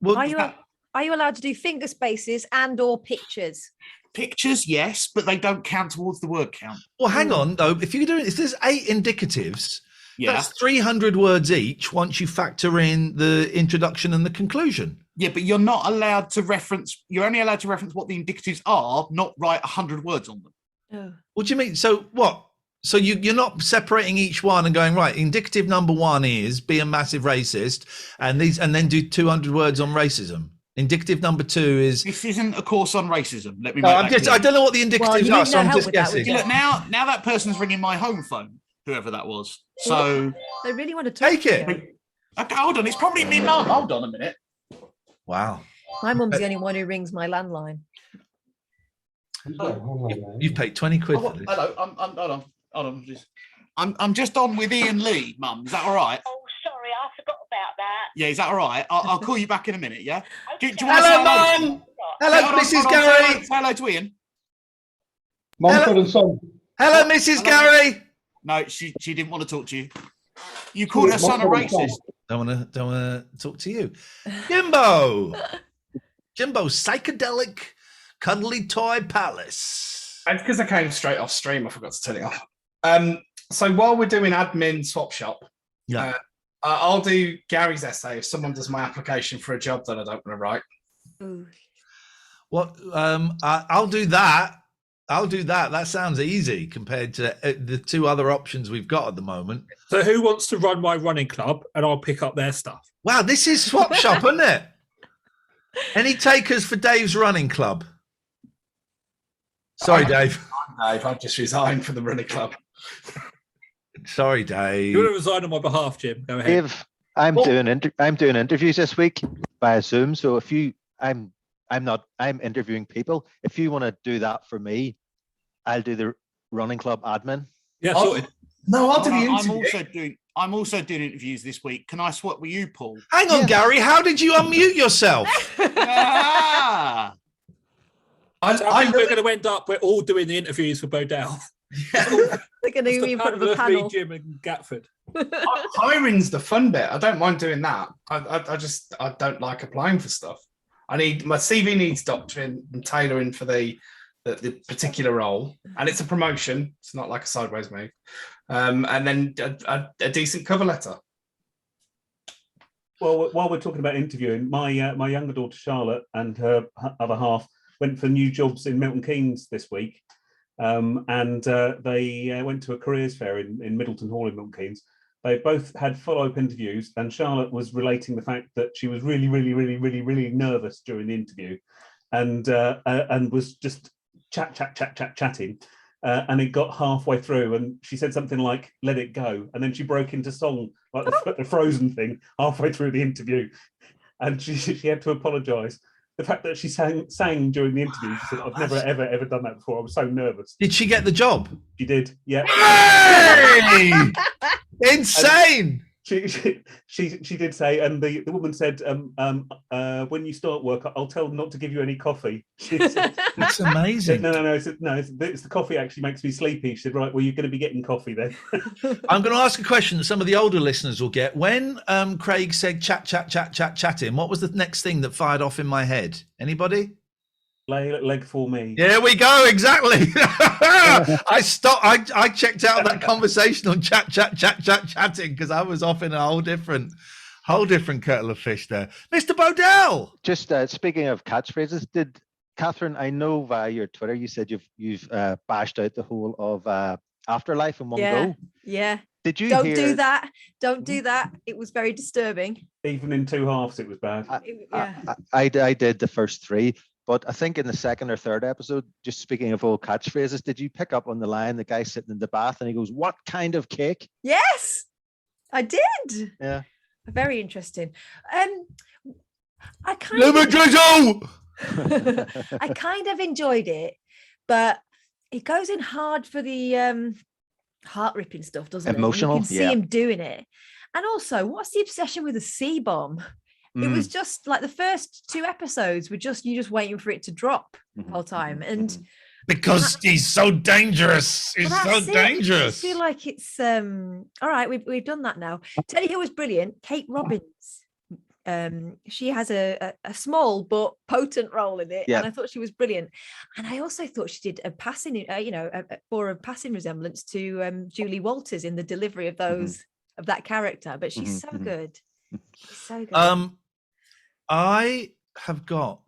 Well, are you allowed to do finger spaces and or pictures? Pictures, yes, but they don't count towards the word count. Well, hang on though. If there's 8 indicatives, Yeah. that's 300 words each. Once you factor in the introduction and the conclusion. Yeah, but you're not allowed to reference. You're only allowed to reference what the indicatives are, not write 100 words on them. Oh. What do you mean? So what? So you're not separating each one and going, right, indicative number 1 is be a massive racist, and then do 200 words on racism. Indicative number 2 is this isn't a course on racism. Let me. I don't know what the indicatives are, so I'm just guessing. Look, now that person's ringing my home phone, whoever that was. So they really want to talk. Take it. Okay, hold on. It's probably me mum. Hold on a minute. Wow. My mum's the only one who rings my landline. You've paid 20 quid for this. Hello. Hold on. I'm just on with Iain Lee, Mum. Is that all right? Oh, sorry, I forgot about that. Yeah, is that all right? I'll call you back in a minute. Yeah. Do you Hello, Mum. Hello, Mrs. Gary. Say hello to Iain. Mumford and Son. Hello, Mrs. Gary. No, she didn't want to talk to you. You called her son a racist. Don't want to talk to you, Jimbo. Psychedelic cuddly toy palace. It's because I came straight off stream. I forgot to turn it off. So while we're doing admin swap shop, I'll do Gary's essay if someone does my application for a job that I don't want to write. Ooh. What? I'll do that. That sounds easy compared to the 2 other options we've got at the moment. So who wants to run my running club, and I'll pick up their stuff? Wow, this is swap shop, isn't it? Any takers for Dave's running club? Sorry, Dave. Dave, I've just resigned from the running club. Sorry, Dave. You want to resign on my behalf, Jim? Go ahead. Dave, I'm doing interviews this week via Zoom. So if I'm interviewing people. If you want to do that for me, I'll do the running club admin. Yeah, I'll do the interview. I'm also doing interviews this week. Can I swap with you, Paul? Hang on, Gary. How did you unmute yourself? I think we're going to end up. We're all doing the interviews for Bodell. They're going to be in front of a panel. Jim and Gatford. Hiring's the fun bit. I don't mind doing that. I don't like applying for stuff. My CV needs doctoring and tailoring for the particular role, and it's a promotion. It's not like a sideways move. And then a decent cover letter. Well, while we're talking about interviewing, my younger daughter Charlotte and her other half went for new jobs in Milton Keynes this week, and they went to a careers fair in Middleton Hall in Milton Keynes. They both had follow-up interviews, and Charlotte was relating the fact that she was really, really, really, really, really nervous during the interview, and was just chatting. And it got halfway through, and she said something like "Let it go," and then she broke into song like the Frozen thing halfway through the interview, and she had to apologise. The fact that she sang during the interview, she said, "I've never ever done that before. I was so nervous." Did she get the job? She did. Yeah. Hey! Insane. She did say, and the woman said, when you start work, I'll tell them not to give you any coffee. That's amazing. No. It's the coffee actually makes me sleepy. She said, right, well, you're going to be getting coffee then. I'm going to ask a question that some of the older listeners will get. When Craig said chatting, what was the next thing that fired off in my head? Anybody? Leg for me. Here we go. Exactly. I stopped. I checked out that conversation on chatting because I was off in a whole different kettle of fish there. Mr. Bodell. Just speaking of catchphrases, did Catherine? I know via your Twitter you said you've bashed out the whole of Afterlife in one go. Yeah. Did you? Don't do that. Don't do that. It was very disturbing. Even in two halves, it was bad. I did the first three. But I think in the second or third episode, just speaking of old catchphrases, did you pick up on the line, the guy sitting in the bath and he goes, "What kind of cake?" Yes, I did. Yeah. Very interesting. I kind of enjoyed it, but it goes in hard for the heart-ripping stuff, doesn't Emotional, it? You can see him doing it. And also, what's the obsession with a C-bomb? It was just like the first two episodes were you're just waiting for it to drop the whole time. And because he's so dangerous. He's so dangerous. I feel like it's all right, we've done that now. Tell you who was brilliant, Kate Robbins. She has a small but potent role in it, and I thought she was brilliant. And I also thought she did a passing, bore a passing resemblance to Julie Walters in the delivery of those of that character. But she's so good. She's so good. I have got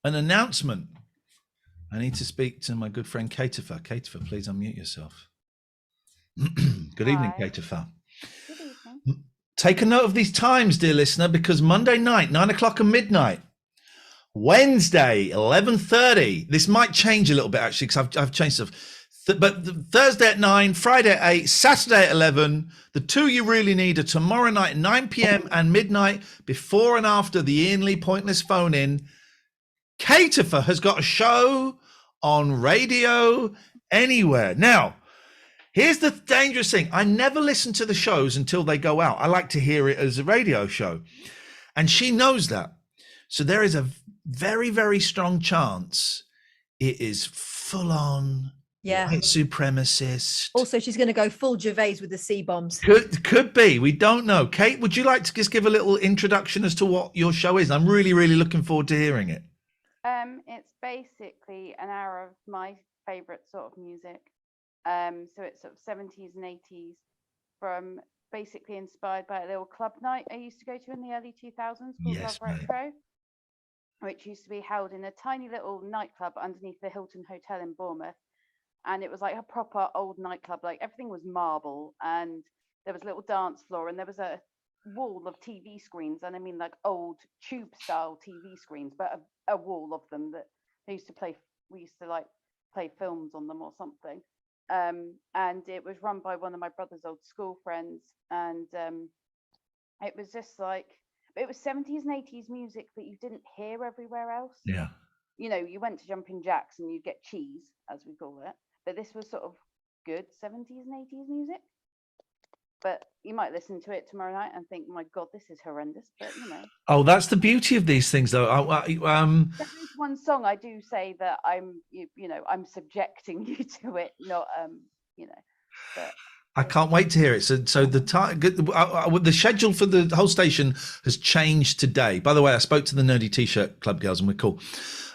an announcement. I need to speak to my good friend Katefa. Katefa, please unmute yourself. Good evening, Katefa. Good evening. Take a note of these times, dear listener, because Monday night, 9 o'clock and midnight. Wednesday, 11:30. This might change a little bit, actually, because I've changed stuff. But Thursday at 9, Friday at 8, Saturday at 11. The two you really need are tomorrow night at 9 p.m. and midnight, before and after the Iain Lee Pointless Phone-In. Katefa has got a show on radio anywhere. Now, here's the dangerous thing. I never listen to the shows until they go out. I like to hear it as a radio show. And she knows that. So there is a very, very strong chance it is full on white supremacist. Also, she's going to go full Gervais with the C-bombs. Could be. We don't know. Kate, would you like to just give a little introduction as to what your show is? I'm really, really looking forward to hearing it. It's basically an hour of my favorite sort of music. So it's sort of 70s and 80s, from basically inspired by a little club night I used to go to in the early 2000s called Love Retro, which used to be held in a tiny little nightclub underneath the Hilton Hotel in Bournemouth. And it was like a proper old nightclub. Like everything was marble, and there was a little dance floor, and there was a wall of TV screens. And I mean like old tube style TV screens, but a wall of them that they used to play. We used to like play films on them or something. And it was run by one of my brother's old school friends. And it was just like, it was 70s and 80s music that you didn't hear everywhere else. Yeah. You know, you went to Jumping Jacks and you'd get cheese, as we call it. But this was sort of good 70s and 80s music. But you might listen to it tomorrow night and think, my God, this is horrendous. But, you know. Oh, that's the beauty of these things, though. There is one song I do say that I'm subjecting you to it, not, But I can't wait to hear it. So the time, the schedule for the whole station has changed today. By the way, I spoke to the Nerdy T-shirt Club girls, and we're cool.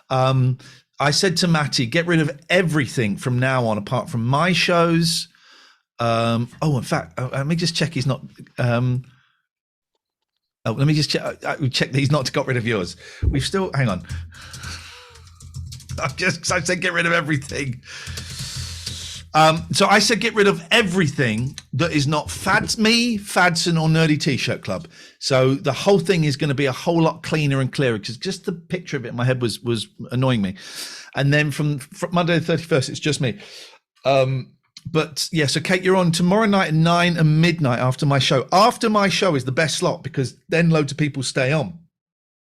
I said to Matty, get rid of everything from now on, apart from my shows. In fact, let me just check he's not. Let me just check that he's not got rid of yours. We've still, hang on. I said get rid of everything. So I said get rid of everything that is not Fadson or Nerdy T-shirt Club. So the whole thing is going to be a whole lot cleaner and clearer, because just the picture of it in my head was annoying me. And then from Monday the 31st, it's just me. But yeah, so Kate, you're on tomorrow night at 9 and midnight after my show. After my show is the best slot, because then loads of people stay on.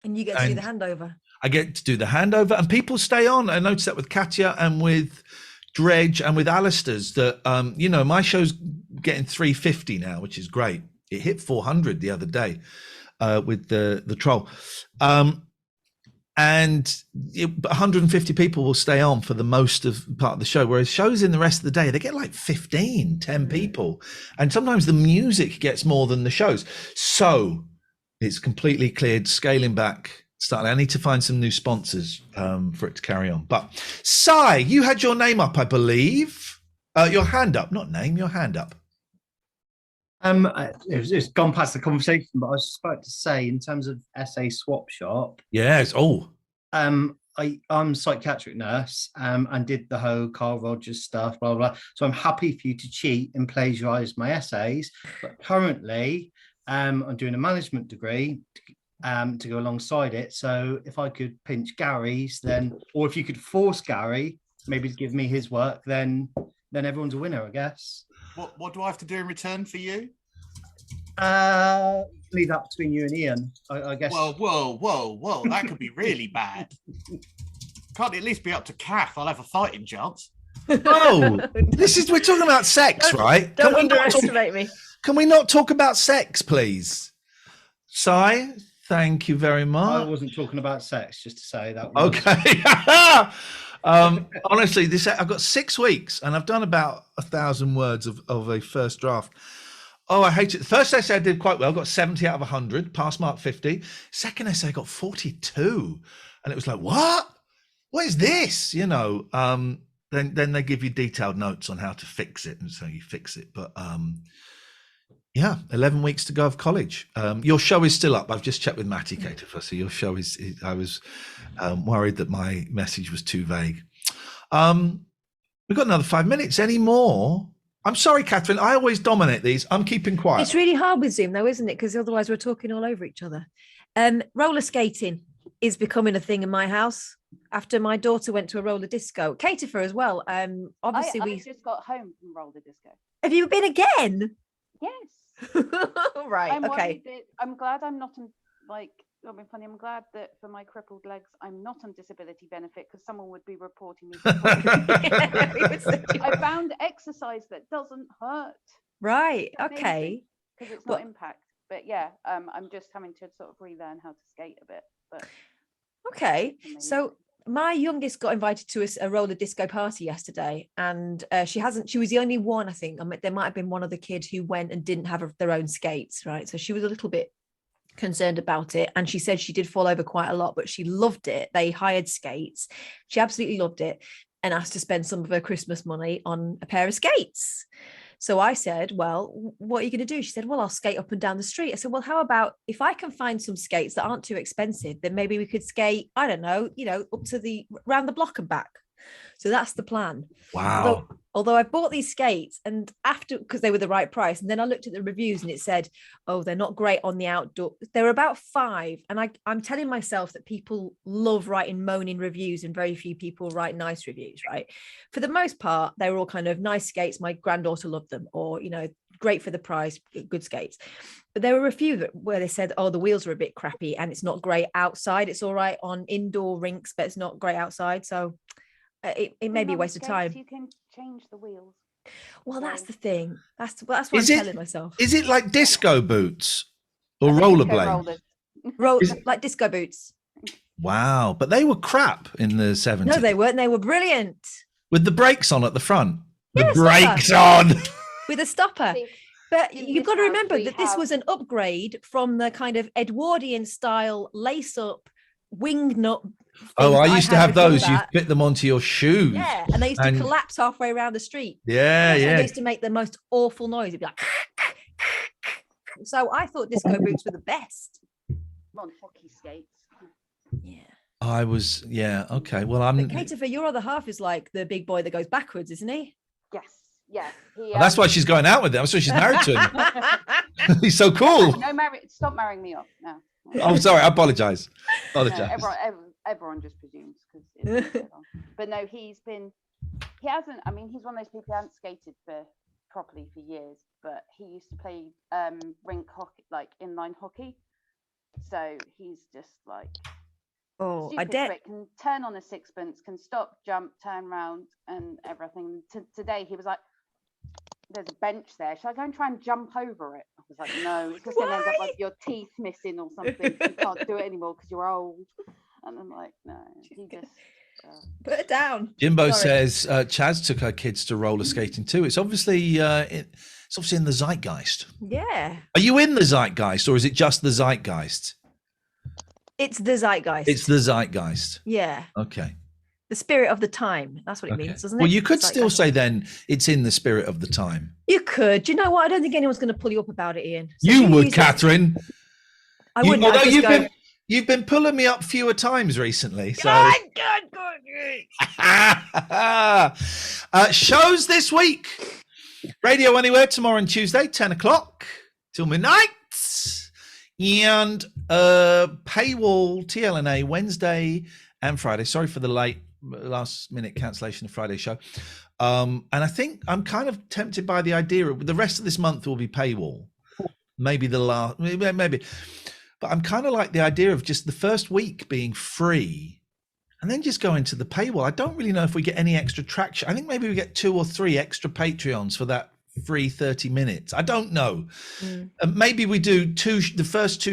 And you get to do the handover. I get to do the handover, and people stay on. I noticed that with Katya and with Dredge and with Alistair's that, my show's getting 350 now, which is great. It hit 400 the other day with the troll. And 150 people will stay on for the most of part of the show, whereas shows in the rest of the day, they get like 10 people. And sometimes the music gets more than the shows. So it's completely cleared, scaling back. I need to find some new sponsors for it to carry on. But Si, you had your name up, I believe. Your hand up, not name, your hand up. It's gone past the conversation, but I was just about to say, in terms of SA Swap Shop. Yes. Oh. I'm a psychiatric nurse and did the whole Carl Rogers stuff, blah, blah, blah. So I'm happy for you to cheat and plagiarize my essays. But currently, I'm doing a management degree to go alongside it. So if I could pinch Gary's, or if you could force Gary maybe to give me his work, then everyone's a winner, I guess. What do I have to do in return for you? Leave that between you and Iain, I guess. Whoa. That could be really bad. Can't it at least be up to Kath? I'll have a fighting chance. Oh, we're talking about sex, right? Don't underestimate me. Can we not talk about sex, please? Si, thank you very much. I wasn't talking about sex, just to say that. Okay. Honestly, I've got 6 weeks and I've done about 1,000 words of a first draft. Oh, I hate it. The first essay I did quite well, got 70 out of 100, pass mark 50. Second essay I got 42. And it was like, what is this? Then they give you detailed notes on how to fix it, and so you fix it. But 11 weeks to go of college. Your show is still up. I've just checked with Matty Caterfer. So your show is I was worried that my message was too vague. We've got another 5 minutes. Any more? I'm sorry, Catherine. I always dominate these. I'm keeping quiet. It's really hard with Zoom, though, isn't it? Because otherwise we're talking all over each other. Roller skating is becoming a thing in my house after my daughter went to a roller disco. Caterfer as well. Obviously, I just got home from roller disco. Have you been again? Yes. Right. I'm okay. I'm glad I'm not on, not being funny. I'm glad that for my crippled legs, I'm not on disability benefit because someone would be reporting me. I found exercise that doesn't hurt. Right. Okay. Because it's not impact. But yeah, I'm just having to sort of relearn how to skate a bit. But okay. So my youngest got invited to a roller disco party yesterday, and she was the only one, I think. There might have been one other kid who went and didn't have their own skates, right? So she was a little bit concerned about it, and she said she did fall over quite a lot, but she loved it. They hired skates. She absolutely loved it and asked to spend some of her Christmas money on a pair of skates. So I said, well, what are you going to do? She said, well, I'll skate up and down the street. I said, well, how about if I can find some skates that aren't too expensive, then maybe we could skate, I don't know, up to round the block and back. So that's the plan. Wow. Although I bought these skates and because they were the right price, and then I looked at the reviews and it said, oh, they're not great on the outdoor. They're about 5. And I'm telling myself that people love writing moaning reviews and very few people write nice reviews, right? For the most part, they were all kind of nice skates. My granddaughter loved them, or, great for the price, good skates. But there were a few where they said, oh, the wheels are a bit crappy and it's not great outside. It's all right on indoor rinks, but it's not great outside. So it may be a waste of time. You can change the wheels. Well, that's the thing. That's what I'm telling myself. Is it like disco boots or rollerblades? Like disco boots. Wow, but they were crap in the 70s. No, they weren't. They were brilliant. With the brakes on at the front. Yeah, the brakes on. With a stopper. But you've got to remember that this was an upgrade from the kind of Edwardian style lace-up wing nut. Oh, I used to have those. You fit them onto your shoes. Yeah, and they used to collapse halfway around the street. Yeah. They used to make the most awful noise. It'd be like. So I thought disco boots were the best. On hockey skates. Yeah. I was, okay. Well, I'm. Cater, for your other half is like the big boy that goes backwards, isn't he? Yes. Yeah. That's why she's going out with him. That's why she's married to him. He's so cool. No, stop marrying me off now. Oh, sorry. I apologize. No, everyone just presumes because. But no, he hasn't. I mean, he's one of those people who hasn't skated properly for years. But he used to play rink hockey, like inline hockey. So he's just like Oh, I Stupid did. quick, can turn on a sixpence, can stop, jump, turn round, and everything. Today he was like, "There's a bench there. Should I go and try and jump over it?" I was like, "No, it's just going to end up like your teeth missing or something. You can't do it anymore because you're old." And I'm like, "No, he just." Put it down. Jimbo Sorry. says Chaz took her kids to roller skating too. It's obviously it's obviously in the zeitgeist. Yeah. Are you in the zeitgeist, or is it just the zeitgeist? It's the zeitgeist. It's the zeitgeist. Yeah. Okay. The spirit of the time. That's what it Okay. means, doesn't it? Well, you could Zeitgeist. still say then it's in the spirit of the time. You could. Do you know what? I don't think anyone's going to pull you up about it, Ian. So You would, use it. Catherine. I wouldn't. Although I'd just you've been pulling me up fewer times recently. So shows this week. Radio Anywhere tomorrow and Tuesday, 10 o'clock till midnight. And paywall TLNA Wednesday and Friday. Sorry for the last minute cancellation of Friday's show. And I think I'm kind of tempted by the idea of the rest of this month will be paywall. Maybe maybe. But I'm kind of like the idea of just the first week being free and then just go into the paywall. I don't really know if we get any extra traction. I think maybe we get 2 or 3 extra Patreons for that free 30 minutes. I don't know. Maybe we do first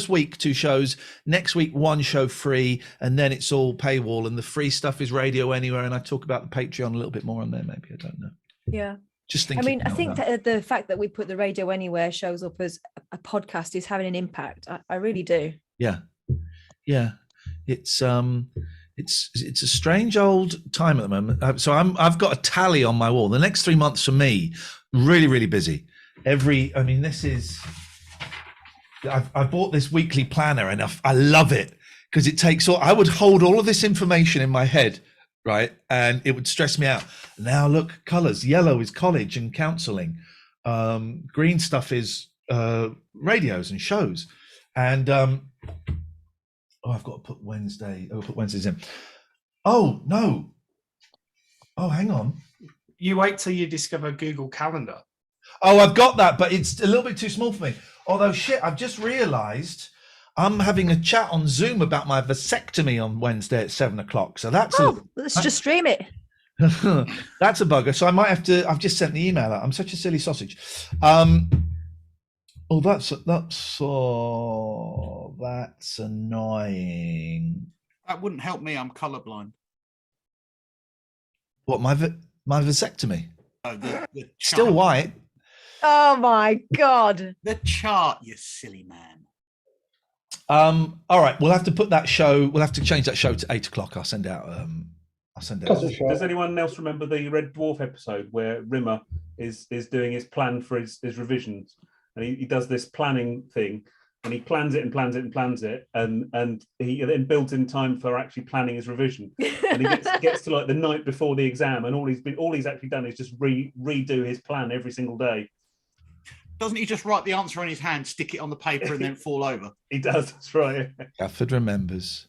week 2 shows, next week 1 show free, and then it's all paywall and the free stuff is Radio Anywhere, and I talk about the Patreon a little bit more on there. Maybe, I don't know. Yeah. Just thinking. I mean, I think that the fact that we put the Radio Anywhere shows up as a podcast is having an impact. I really do. Yeah. It's a strange old time at the moment. So I've got a tally on my wall. The next 3 months for me, really, really busy. I bought this weekly planner and I love it because it takes I would hold all of this information in my head, right? And it would stress me out. Now look, colors. Yellow is college and counseling. Green stuff is radios and shows. And I've got to put Wednesday. I'll put Wednesdays in. Oh no. Oh, hang on. You wait till you discover Google Calendar. Oh, I've got that, but it's a little bit too small for me. Although I've just realised I'm having a chat on Zoom about my vasectomy on Wednesday at 7 o'clock. So that's let's just stream it. That's a bugger. So I might have to. I've just sent the email out. I'm such a silly sausage. That's annoying. That wouldn't help me. I'm colourblind. What, my vasectomy? Oh, the still white. Oh my God. The chart, you silly man. All right, we'll have to put that show. We'll have to change that show to 8 o'clock. I'll send out. Does anyone else remember the Red Dwarf episode where Rimmer is doing his plan for his revisions, and he does this planning thing, and he plans it and plans it and plans it, and he then builds in time for actually planning his revision, and he gets to like the night before the exam, and all he's actually done is just redo his plan every single day. Doesn't he just write the answer on his hand, stick it on the paper, and then fall over? He does. That's right. Gafford remembers.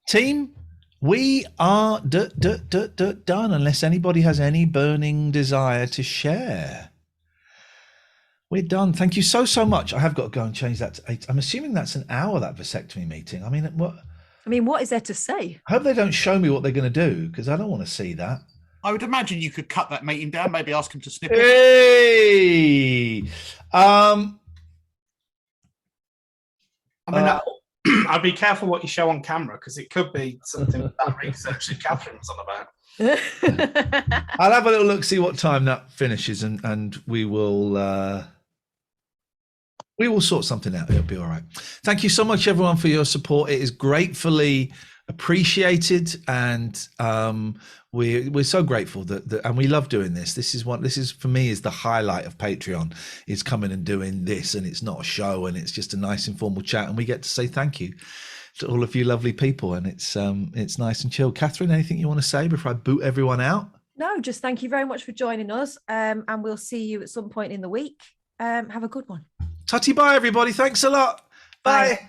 Team, we are done unless anybody has any burning desire to share. We're done. Thank you so much. I have got to go and change that to 8. I'm assuming that's an hour, that vasectomy meeting. I mean, what is there to say? I hope they don't show me what they're going to do, because I don't want to see that. I would imagine you could cut that meeting down, maybe ask him to snip it. Hey! I'd be careful what you show on camera, because it could be something that research that Catherine's on about. I'll have a little look, see what time that finishes, and we will sort something out. It'll be all right. Thank you so much, everyone, for your support. It is gratefully appreciated, and we're so grateful that and we love doing this. This is for me is the highlight of Patreon, is coming and doing this, and it's not a show, and it's just a nice informal chat, and we get to say thank you to all of you lovely people, and it's nice and chill. Catherine, anything you want to say before I boot everyone out? No, just thank you very much for joining us, and we'll see you at some point in the week. Have a good one. Tutty bye, everybody. Thanks a lot. Bye.